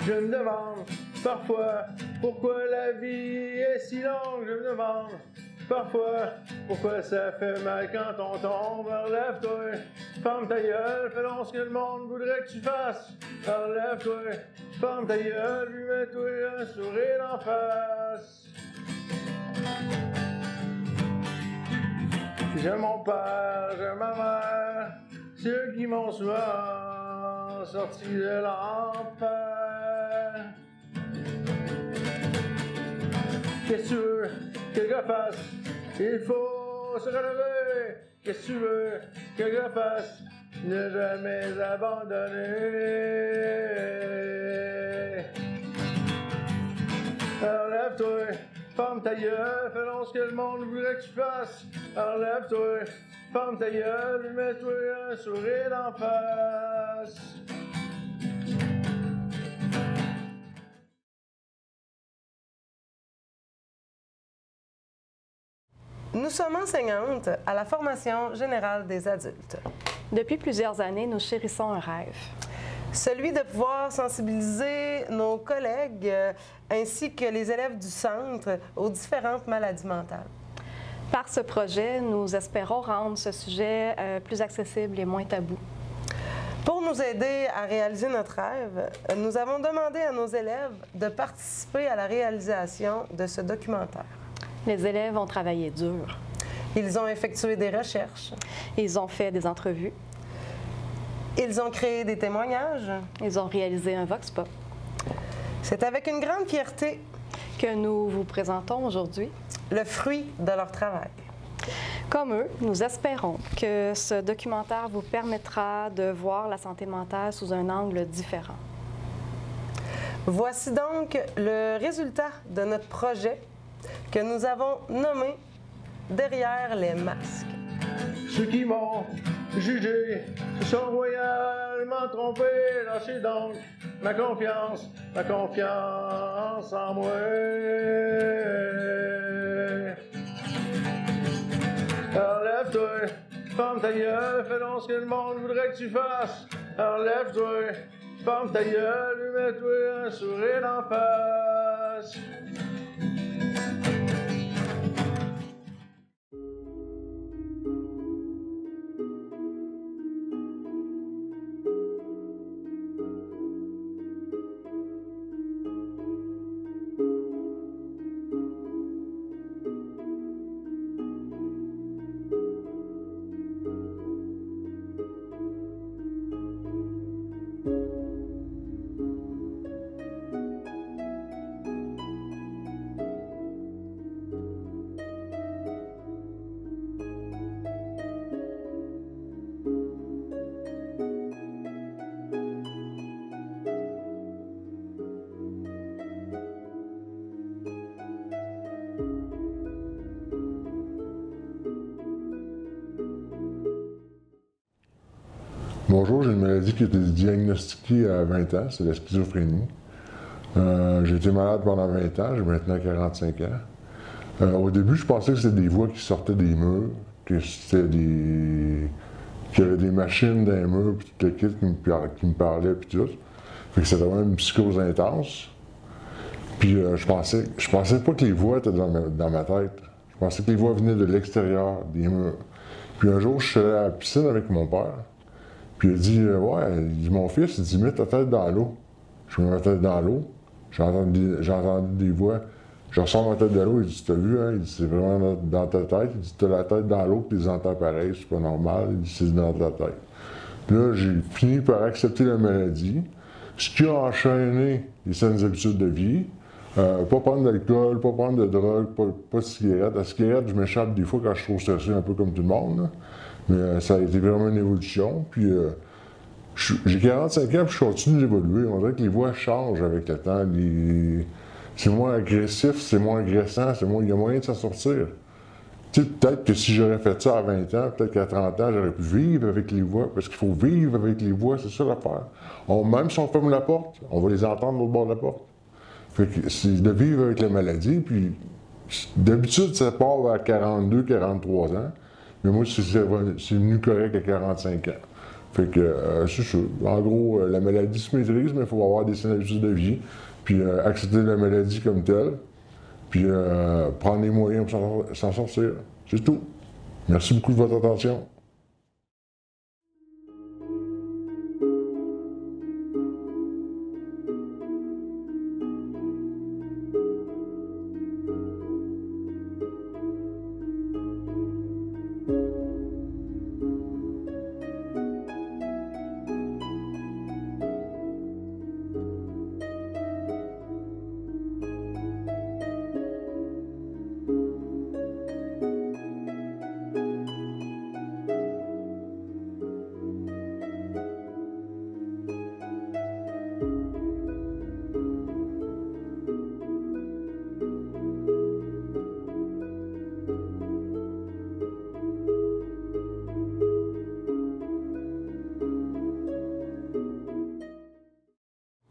Je me demande parfois pourquoi la vie est si longue. Je me demande parfois pourquoi ça fait mal quand on tombe. Relève-toi, ferme ta gueule, fais donc ce que le monde voudrait que tu fasses. Relève-toi, ferme ta gueule, lui mets-toi un sourire en face. J'aime mon père, j'aime ma mère, c'est eux qui m'ont souvent sorti de l'enfer. Qu'est-ce que tu veux que le gars fasse? Il faut se relever. Qu'est-ce que tu veux que le gars fasse? Ne jamais abandonner. Alors lève-toi, ferme ta gueule, fais donc ce que le monde voudrait que tu fasses. Alors lève-toi, ferme ta gueule, mets-toi un sourire en face. Nous sommes enseignantes à la formation générale des adultes. Depuis plusieurs années, nous chérissons un rêve. Celui de pouvoir sensibiliser nos collègues ainsi que les élèves du centre aux différentes maladies mentales. Par ce projet, nous espérons rendre ce sujet plus accessible et moins tabou. Pour nous aider à réaliser notre rêve, nous avons demandé à nos élèves de participer à la réalisation de ce documentaire. Les élèves ont travaillé dur. Ils ont effectué des recherches. Ils ont fait des entrevues. Ils ont créé des témoignages. Ils ont réalisé un vox pop. C'est avec une grande fierté que nous vous présentons aujourd'hui le fruit de leur travail. Comme eux, nous espérons que ce documentaire vous permettra de voir la santé mentale sous un angle différent. Voici donc le résultat de notre projet que nous avons nommé « Derrière les masques ». Ceux qui m'ont jugé se sont royalement trompés. Lâchez donc ma confiance en moi. Alors lève-toi, ferme ta gueule, fais donc ce que le monde voudrait que tu fasses. Alors lève-toi, ferme ta gueule, mets-toi un sourire en face. Bonjour, j'ai une maladie qui a été diagnostiquée à 20 ans, c'est la schizophrénie. J'ai été malade pendant 20 ans, j'ai maintenant 45 ans. Au début, je pensais que c'était des voix qui sortaient des murs, que c'était qu'il y avait des machines dans les murs, puis tout le kit qui me parlait, puis tout. Fait que c'était vraiment une psychose intense. Puis je pensais pas que les voix étaient dans ma tête. Je pensais que les voix venaient de l'extérieur, des murs. Puis un jour, je suis allé à la piscine avec mon père. Puis il a dit, mon fils, il dit, mets ta tête dans l'eau. Je mets ma tête dans l'eau, j'ai entendu des voix. Je ressors ma tête de l'eau, il dit, t'as vu, hein? Il dit, c'est vraiment dans ta tête. Il dit, t'as la tête dans l'eau, puis tu les entends pareil, c'est pas normal. Il dit, c'est dans ta tête. Puis là, j'ai fini par accepter la maladie, ce qui a enchaîné les saines habitudes de vie. Pas prendre d'alcool, pas prendre de drogue, pas de cigarette. La cigarette, je m'échappe des fois quand je suis trop stressé, un peu comme tout le monde, là. Mais ça a été vraiment une évolution. Puis j'ai 45 ans puis je continue d'évoluer. On dirait que les voix changent avec le temps. C'est moins agressif, c'est moins agressant, il y a moyen de s'en sortir. Tu sais, peut-être que si j'aurais fait ça à 20 ans, peut-être qu'à 30 ans, j'aurais pu vivre avec les voix, parce qu'il faut vivre avec les voix, c'est ça l'affaire. Même si on ferme la porte, on va les entendre au bord de la porte. Fait que c'est de vivre avec la maladie, puis d'habitude, ça part vers 42, 43 ans. Mais moi, c'est venu correct à 45 ans. Fait que c'est ça. En gros, la maladie se maîtrise, mais il faut avoir des scénarios de vie, puis accepter la maladie comme telle, puis prendre les moyens pour s'en sortir. C'est tout. Merci beaucoup de votre attention.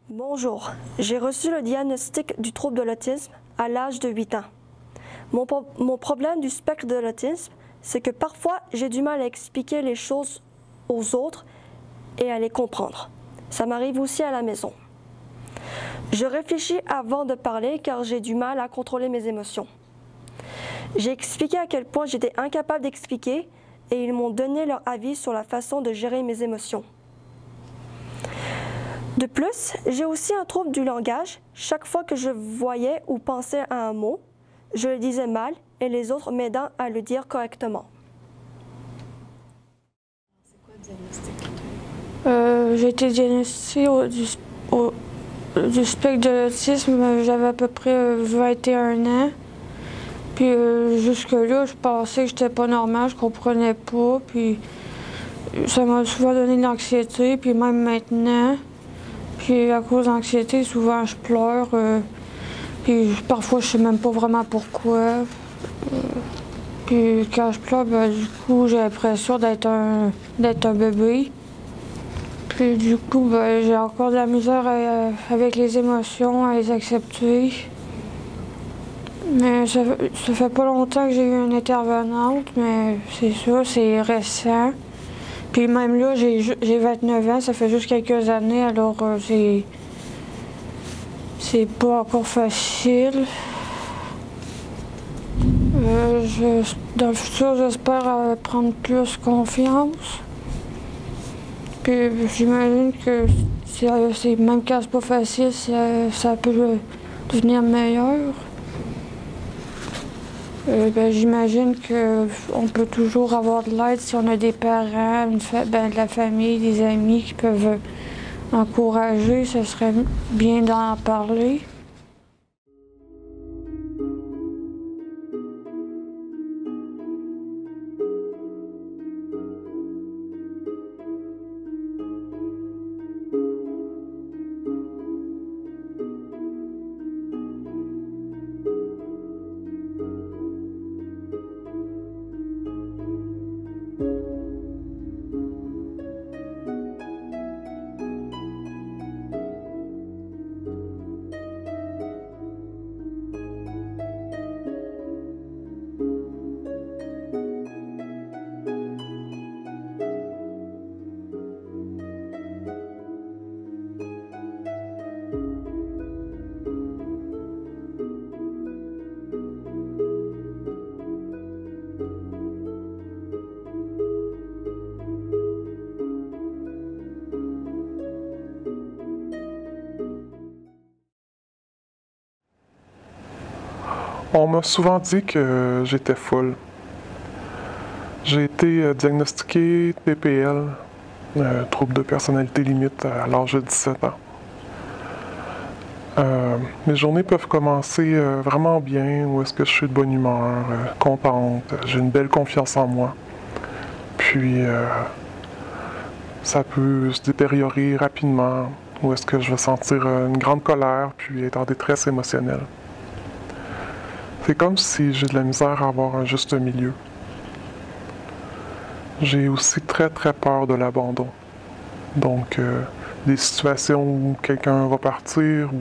Bonjour, j'ai reçu le diagnostic du trouble de l'autisme à l'âge de 8 ans. Mon problème du spectre de l'autisme, c'est que parfois j'ai du mal à expliquer les choses aux autres et à les comprendre. Ça m'arrive aussi à la maison. Je réfléchis avant de parler car j'ai du mal à contrôler mes émotions. J'ai expliqué à quel point j'étais incapable d'expliquer et ils m'ont donné leur avis sur la façon de gérer mes émotions. De plus, j'ai aussi un trouble du langage. Chaque fois que je voyais ou pensais à un mot, je le disais mal et les autres m'aidant à le dire correctement. C'est quoi le diagnostic? J'ai été diagnostiquée du spectre de l'autisme, j'avais à peu près 21 ans. Puis jusque-là, je pensais que j'étais pas normale, je comprenais pas. Puis ça m'a souvent donné de l'anxiété, puis même maintenant. Puis à cause d'anxiété, souvent je pleure. Puis parfois je sais même pas vraiment pourquoi. Puis quand je pleure, ben, du coup j'ai l'impression d'être un bébé. Puis du coup, ben, j'ai encore de la misère avec les émotions, à les accepter. Mais ça fait pas longtemps que j'ai eu une intervenante, mais c'est ça, c'est récent. Puis même là, j'ai 29 ans, ça fait juste quelques années, alors c'est pas encore facile. Dans le futur, j'espère prendre plus confiance. Puis j'imagine que même quand c'est pas facile, ça peut devenir meilleur. Ben, j'imagine qu'on peut toujours avoir de l'aide si on a des parents, de la famille, des amis qui peuvent encourager. Ce serait bien d'en parler. On m'a souvent dit que j'étais folle. J'ai été diagnostiqué TPL, trouble de personnalité limite, à l'âge de 17 ans. Mes journées peuvent commencer vraiment bien, où est-ce que je suis de bonne humeur, contente, j'ai une belle confiance en moi. Puis ça peut se détériorer rapidement, où est-ce que je vais sentir une grande colère, puis être en détresse émotionnelle. C'est comme si j'ai de la misère à avoir un juste milieu. J'ai aussi très peur de l'abandon. Donc, des situations où quelqu'un va partir ou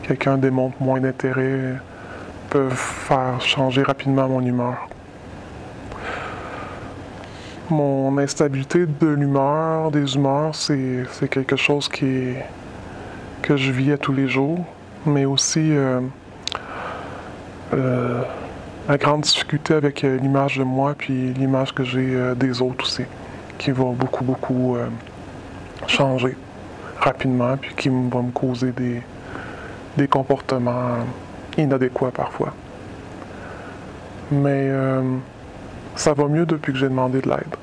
quelqu'un démontre moins d'intérêt peuvent faire changer rapidement mon humeur. Mon instabilité de l'humeur, des humeurs, c'est quelque chose que je vis à tous les jours, mais aussi la grande difficulté avec l'image de moi puis l'image que j'ai des autres aussi, qui va beaucoup changer rapidement puis qui va me causer des comportements inadéquats parfois. Mais ça va mieux depuis que j'ai demandé de l'aide.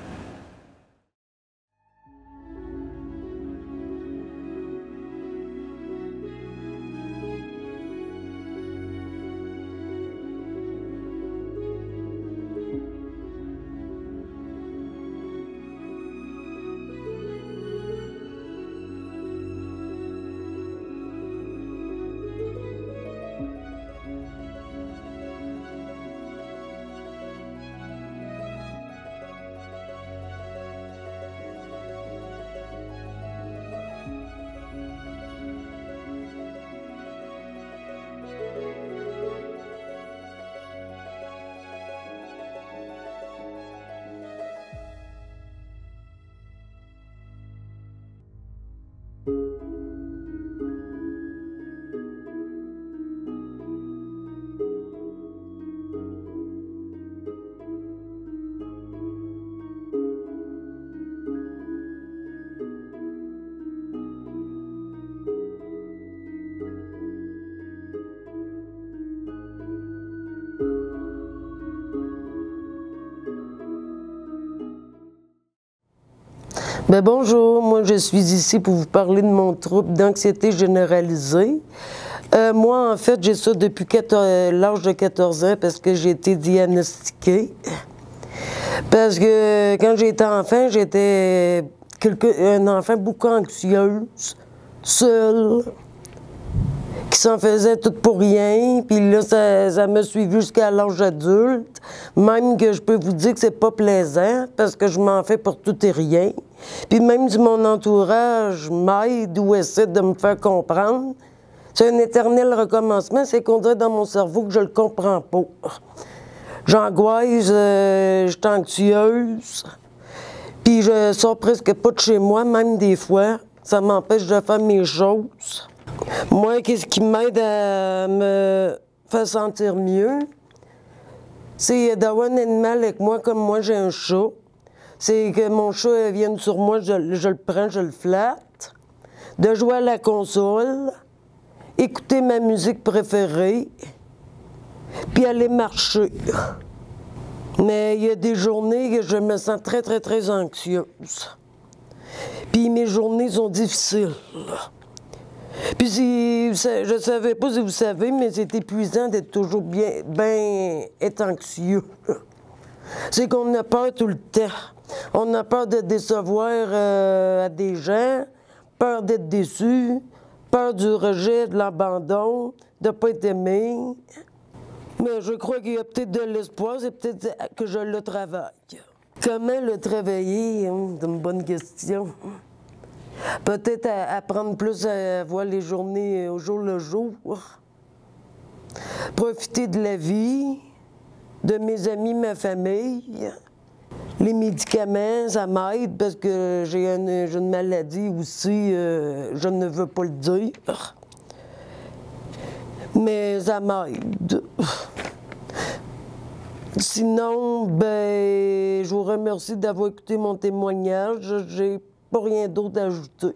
Ben bonjour, moi je suis ici pour vous parler de mon trouble d'anxiété généralisée. Moi, en fait, j'ai ça depuis l'âge de 14 ans parce que j'ai été diagnostiquée. Parce que quand j'étais enfant, j'étais un enfant beaucoup anxieuse, seule, qui s'en faisait tout pour rien. Puis là, ça m'a suivi jusqu'à l'âge adulte. Même que je peux vous dire que c'est pas plaisant parce que je m'en fais pour tout et rien. Puis même si mon entourage m'aide ou essaie de me faire comprendre, c'est un éternel recommencement. C'est qu'on dirait dans mon cerveau que je le comprends pas. J'angoisse, je suis anxieuse. Puis je sors presque pas de chez moi, même des fois. Ça m'empêche de faire mes choses. Moi, qu'est-ce qui m'aide à me faire sentir mieux? C'est d'avoir un animal avec moi, comme moi j'ai un chat. C'est que mon chat vienne sur moi, je le prends, je le flatte. De jouer à la console, écouter ma musique préférée, puis aller marcher. Mais il y a des journées que je me sens très anxieuse. Puis mes journées sont difficiles. Puis je ne savais pas si vous savez, mais c'est épuisant d'être toujours bien être anxieux. C'est qu'on a peur tout le temps. On a peur de décevoir à des gens, peur d'être déçu, peur du rejet, de l'abandon, de ne pas être aimé. Mais je crois qu'il y a peut-être de l'espoir, c'est peut-être que je le travaille. Comment le travailler? C'est une bonne question. Peut-être apprendre plus à voir les journées au jour le jour. Profiter de la vie, de mes amis, ma famille. Les médicaments, ça m'aide parce que j'ai une maladie aussi, je ne veux pas le dire. Mais ça m'aide. Sinon, ben, je vous remercie d'avoir écouté mon témoignage. J'ai pas rien d'autre à ajouter.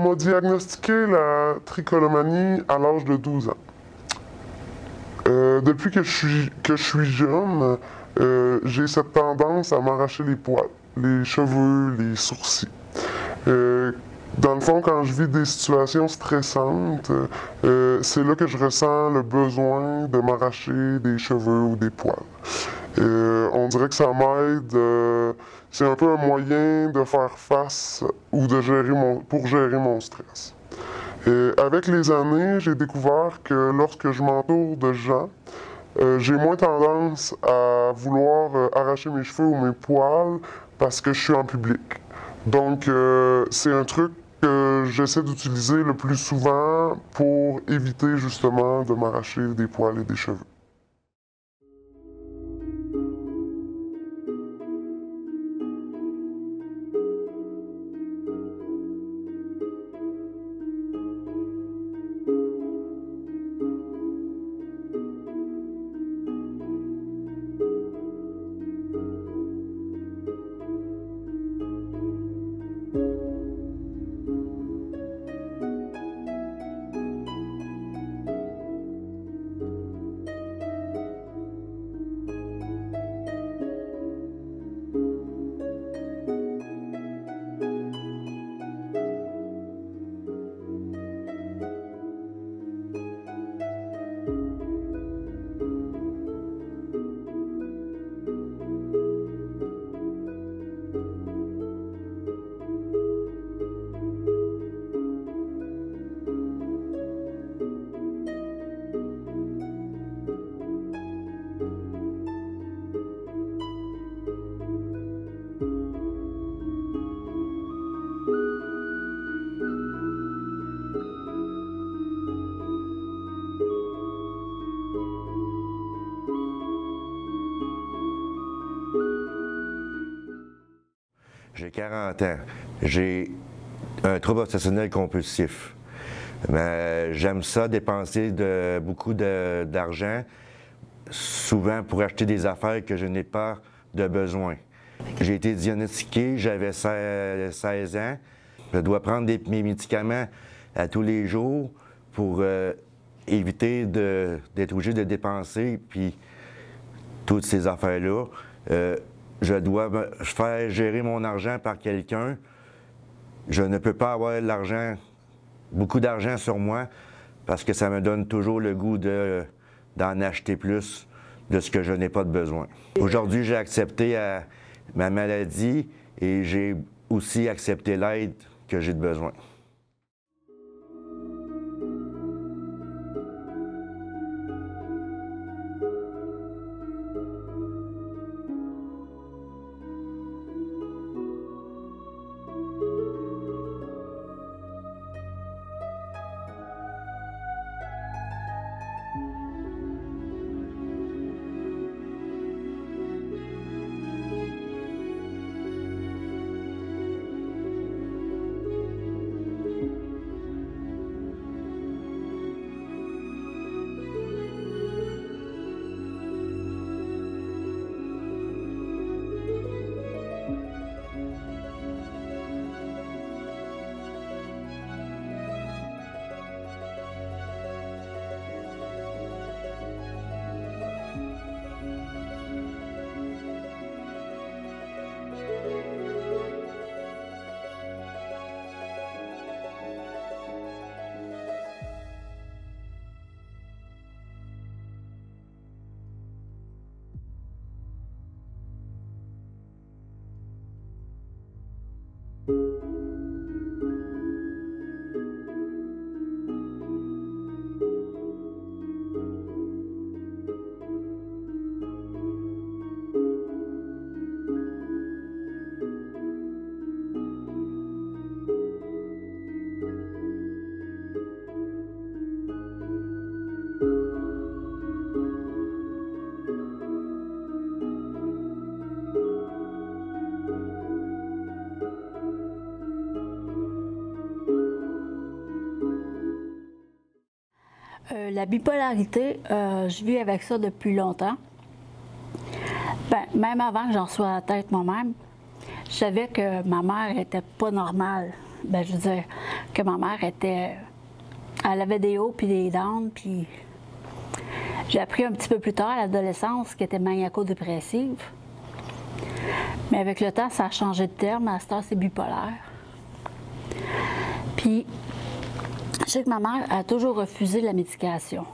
m'a diagnostiqué la trichotillomanie à l'âge de 12 ans. Depuis que je suis jeune, j'ai cette tendance à m'arracher les poils, les cheveux, les sourcils. Dans le fond, quand je vis des situations stressantes, c'est là que je ressens le besoin de m'arracher des cheveux ou des poils. On dirait que ça m'aide, c'est un peu un moyen de faire face ou de pour gérer mon stress. Avec les années, j'ai découvert que lorsque je m'entoure de gens, j'ai moins tendance à vouloir arracher mes cheveux ou mes poils parce que je suis en public. Donc, c'est un truc que j'essaie d'utiliser le plus souvent pour éviter justement de m'arracher des poils et des cheveux. J'ai 40 ans. J'ai un trouble obsessionnel compulsif. J'aime ça dépenser beaucoup d'argent, souvent pour acheter des affaires que je n'ai pas de besoin. J'ai été diagnostiqué, j'avais 16 ans. Je dois prendre mes médicaments à tous les jours pour éviter d'être obligé de dépenser puis toutes ces affaires-là. Je dois me faire gérer mon argent par quelqu'un. Je ne peux pas avoir beaucoup d'argent sur moi parce que ça me donne toujours le goût d'en acheter plus de ce que je n'ai pas de besoin. Aujourd'hui, j'ai accepté ma maladie et j'ai aussi accepté l'aide que j'ai de besoin. La bipolarité, je vis avec ça depuis longtemps. Même avant que j'en sois à la tête moi-même, je savais que ma mère était pas normale. ben, je veux dire, que ma mère était... Elle avait des hauts puis des downs, puis j'ai appris un petit peu plus tard, à l'adolescence, qu'elle était maniaco-dépressive. Mais avec le temps, ça a changé de terme. À cette heure, c'est bipolaire. Puis, je sais que ma mère a toujours refusé la médication.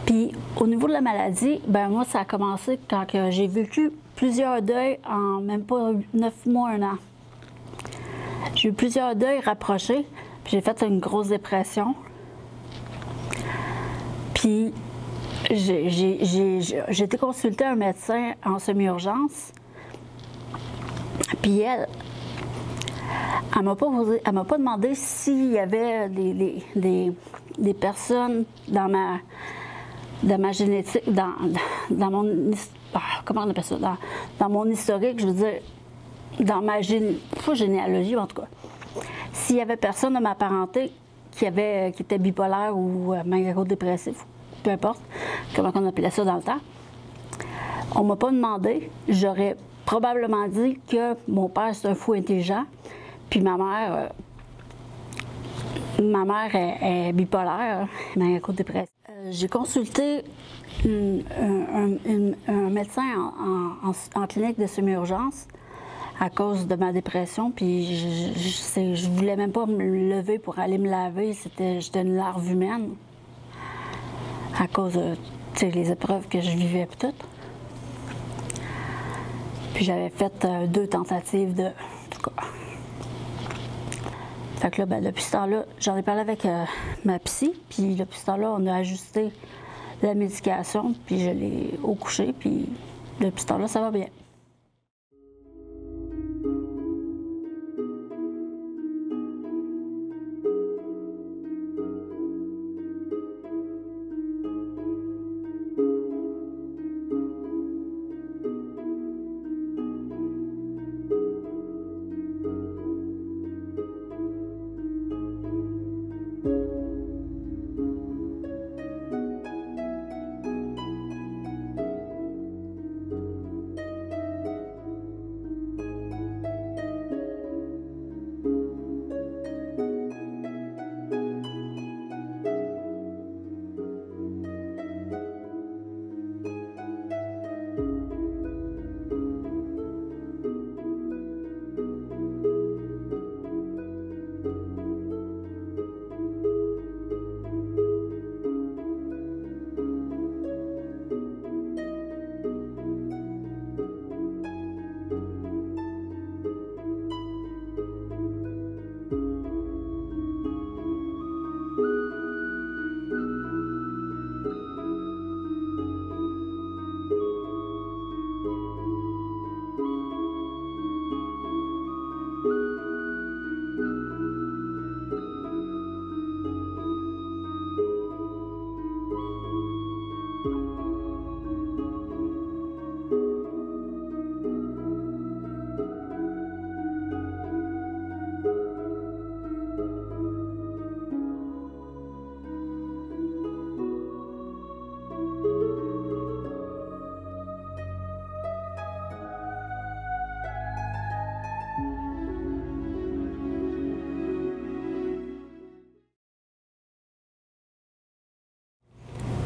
Puis, au niveau de la maladie, ben moi, ça a commencé quand j'ai vécu plusieurs deuils en même pas 9 mois, 1 an. J'ai eu plusieurs deuils rapprochés, puis j'ai fait une grosse dépression. Puis, j'ai été consulter un médecin en semi-urgence. Puis elle m'a pas demandé s'il y avait des personnes dans ma génétique, dans mon comment on appelle ça, dans mon historique, je veux dire, dans ma pas généalogie, en tout cas. S'il y avait personne de ma parenté qui était bipolaire ou maniaco-dépressif, peu importe comment on appelait ça dans le temps, on m'a pas demandé. J'aurais probablement dit que mon père, c'est un fou intelligent, puis ma mère est bipolaire, maniaco-dépressive. J'ai consulté un médecin en clinique de semi-urgence à cause de ma dépression, puis je voulais même pas me lever pour aller me laver. J'étais une larve humaine à cause de les épreuves que je vivais et tout. Puis j'avais fait 2 tentatives de... En tout cas. Fait que là, ben, depuis ce temps-là, j'en ai parlé avec ma psy, puis depuis ce temps-là, on a ajusté la médication, puis je l'ai au coucher, puis depuis ce temps-là, ça va bien.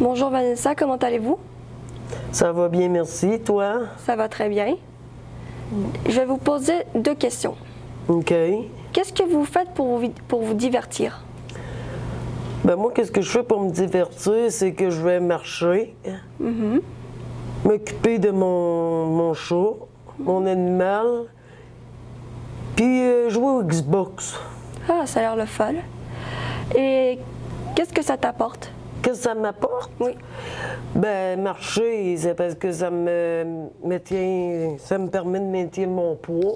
Bonjour Vanessa, comment allez-vous? Ça va bien, merci. Toi? Ça va très bien. Je vais vous poser 2 questions. OK. Qu'est-ce que vous faites pour vous divertir? Ben moi, qu'est-ce que je fais pour me divertir? C'est que je vais marcher, m'occuper de mon chat, mon animal, puis jouer au Xbox. Ah, ça a l'air le fun. Et qu'est-ce que ça t'apporte? Qu'est-ce que ça m'apporte? Oui. Ben, marcher, c'est parce que ça me permet de maintenir mon poids.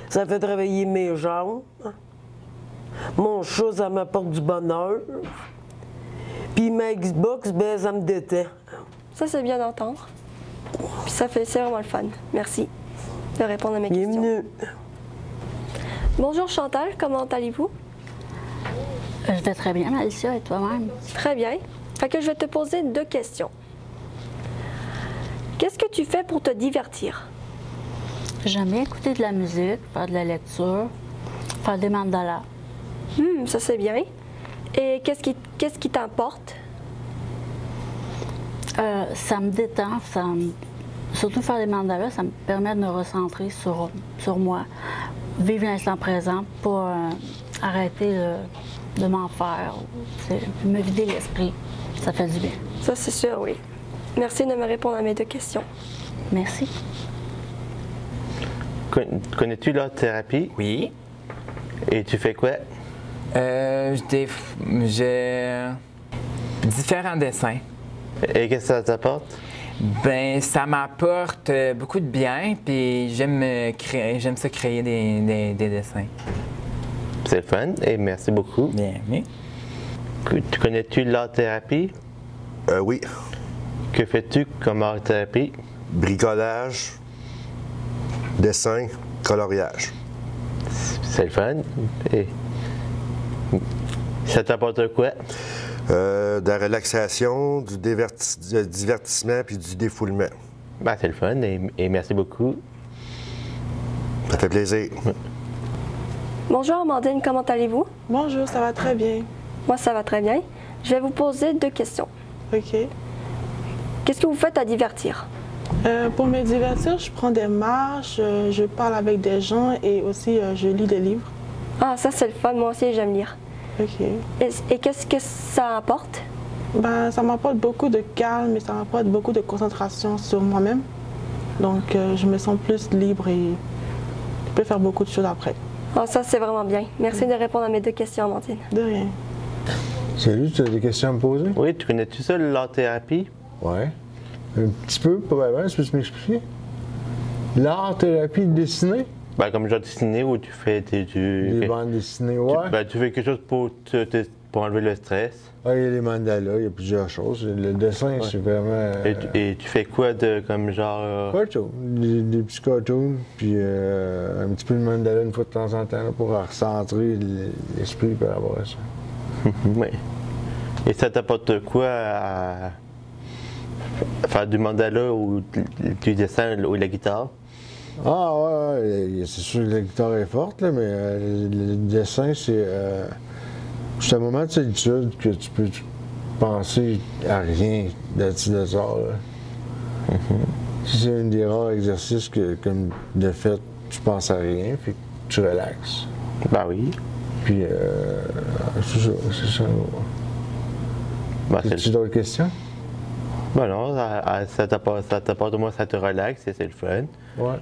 Ça fait travailler mes jambes. Mon chat, ça m'apporte du bonheur. Puis ma Xbox, ben, ça me détend. Ça, c'est bien d'entendre. Puis c'est vraiment le fun. Merci de répondre à mes questions. Bienvenue. Bonjour Chantal, comment allez-vous? Je vais très bien, Alicia, et toi-même? Très bien. Fait que je vais te poser 2 questions. Qu'est-ce que tu fais pour te divertir? J'aime bien écouter de la musique, faire de la lecture. faire des mandalas. Ça c'est bien. Et qu'est-ce qui t'emporte? Ça me détend, surtout faire des mandalas, ça me permet de me recentrer sur moi, vivre l'instant présent, pas arrêter de m'en faire, me vider l'esprit, ça fait du bien. Ça c'est sûr, oui. Merci de me répondre à mes 2 questions. Merci. Connais-tu l'art-thérapie? Oui. Et tu fais quoi? J'ai différents dessins. Et qu'est-ce que ça t'apporte? Ben, ça m'apporte beaucoup de bien, puis j'aime ça créer des dessins. C'est le fun, et merci beaucoup. Bien, oui. Tu connais-tu l'art-thérapie? Oui. Que fais-tu comme art-thérapie? Bricolage, dessin, coloriage. C'est le fun. Et ça t'apporte quoi? De la relaxation, du divertissement puis du défoulement. Ben, c'est le fun et merci beaucoup. Ça fait plaisir. Bonjour Amandine, comment allez-vous? Bonjour, ça va très bien. Moi, ça va très bien. Je vais vous poser 2 questions. OK. Qu'est-ce que vous faites à divertir? Pour me divertir, je prends des marches, je parle avec des gens et aussi je lis des livres. Ah, ça c'est le fun, moi aussi j'aime lire. OK. Et qu'est-ce que ça apporte? Ben, ça m'apporte beaucoup de calme et ça m'apporte beaucoup de concentration sur moi-même. Donc, je me sens plus libre et je peux faire beaucoup de choses après. Ah, ça c'est vraiment bien. Merci de répondre à mes 2 questions, Amandine. De rien. Salut, tu as des questions à me poser? Oui, tu connais-tu ça, l'art-thérapie? Ouais. Un petit peu, probablement. Tu peux m'expliquer? L'art-thérapie dessinée? Ben, comme genre dessiné où tu fais des bandes dessinées, ouais. Tu fais quelque chose pour enlever le stress. Ah, il y a les mandalas, il y a plusieurs choses. Le dessin, c'est vraiment... Et tu fais quoi de comme genre... Cartoon. Des petits cartoons, puis un petit peu de mandala une fois de temps en temps là, pour recentrer l'esprit par rapport à ça. Oui. Et ça t'apporte quoi à faire du mandala ou du dessin ou la guitare? Ah ouais, c'est sûr que la guitare est forte, là, mais le dessin, c'est un moment de solitude que tu peux penser à rien de ça. C'est un des rares exercices que, comme de fait, tu penses à rien, puis tu relaxes. Ben oui. Puis, c'est ça. Ben, as-tu d'autres questions? Ben non, ça t'apporte au moins, ça te relaxe et c'est le fun. Ouais.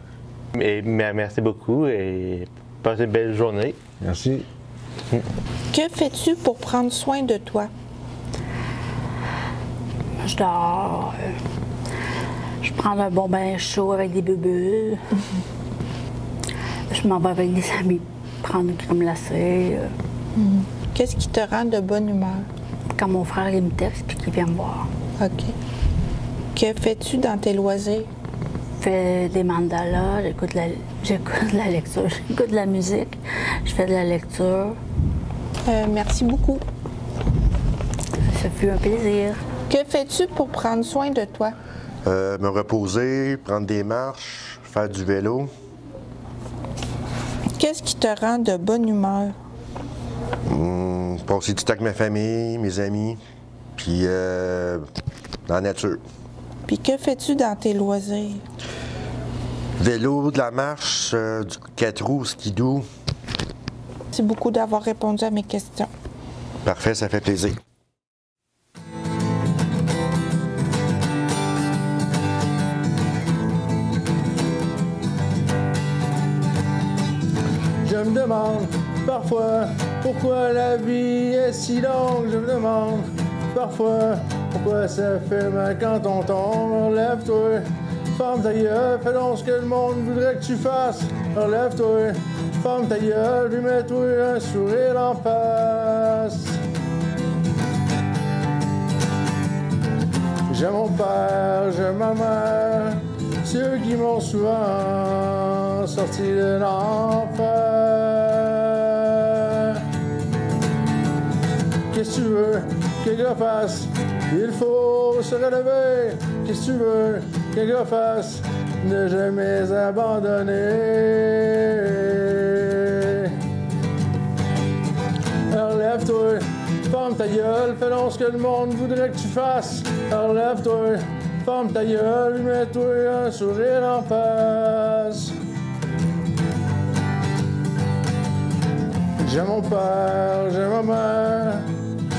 Mais merci beaucoup et passe une belle journée. Merci. Que fais-tu pour prendre soin de toi? Je dors. Je prends un bon bain chaud avec des bulles. Je m'en vais avec des amis prendre une crème glacée. Qu'est-ce qui te rend de bonne humeur? Quand mon frère il me texte puis qu'il vient me voir. OK. Que fais-tu dans tes loisirs? Je fais des mandalas, j'écoute la lecture, j'écoute de la musique, je fais de la lecture. Merci beaucoup. Ça fut un plaisir. Que fais-tu pour prendre soin de toi? Me reposer, prendre des marches, faire du vélo. Qu'est-ce qui te rend de bonne humeur? Passer du temps avec ma famille, mes amis, puis dans la nature. Puis que fais-tu dans tes loisirs? Vélo, de la marche, du 4 roues, skidoo. Merci beaucoup d'avoir répondu à mes questions. Parfait, ça fait plaisir. Je me demande parfois pourquoi la vie est si longue. Je me demande parfois pourquoi ça fait mal quand on tombe. Relève-toi, ferme ta gueule, fais donc ce que le monde voudrait que tu fasses. Relève-toi, ferme ta gueule, lui mets-toi un sourire en face. J'ai mon père, j'ai ma mère, ceux qui m'ont souvent sorti de l'enfer. Qu'est-ce que tu veux que le gars fasse? Il faut se relever. Qu'est-ce que tu veux que le gars fasse? Ne jamais abandonner. Relève-toi, ferme ta gueule, fais donc ce que le monde voudrait que tu fasses. Relève-toi, ferme ta gueule, mets-toi un sourire en face. J'aime mon père, j'aime ma mère,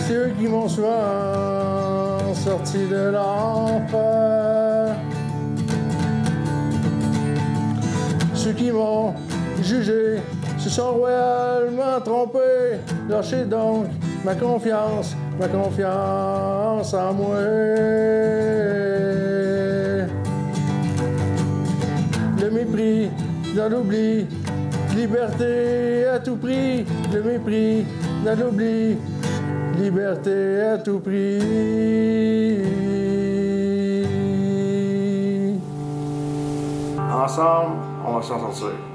c'est eux qui m'ont souvent sorti de l'enfer. Ceux qui m'ont jugé se sont royalement trompés. Lâchez donc ma confiance en moi. Le mépris dans l'oubli, liberté à tout prix. Le mépris dans l'oubli, liberté à tout prix. Ensemble, on va s'en sortir.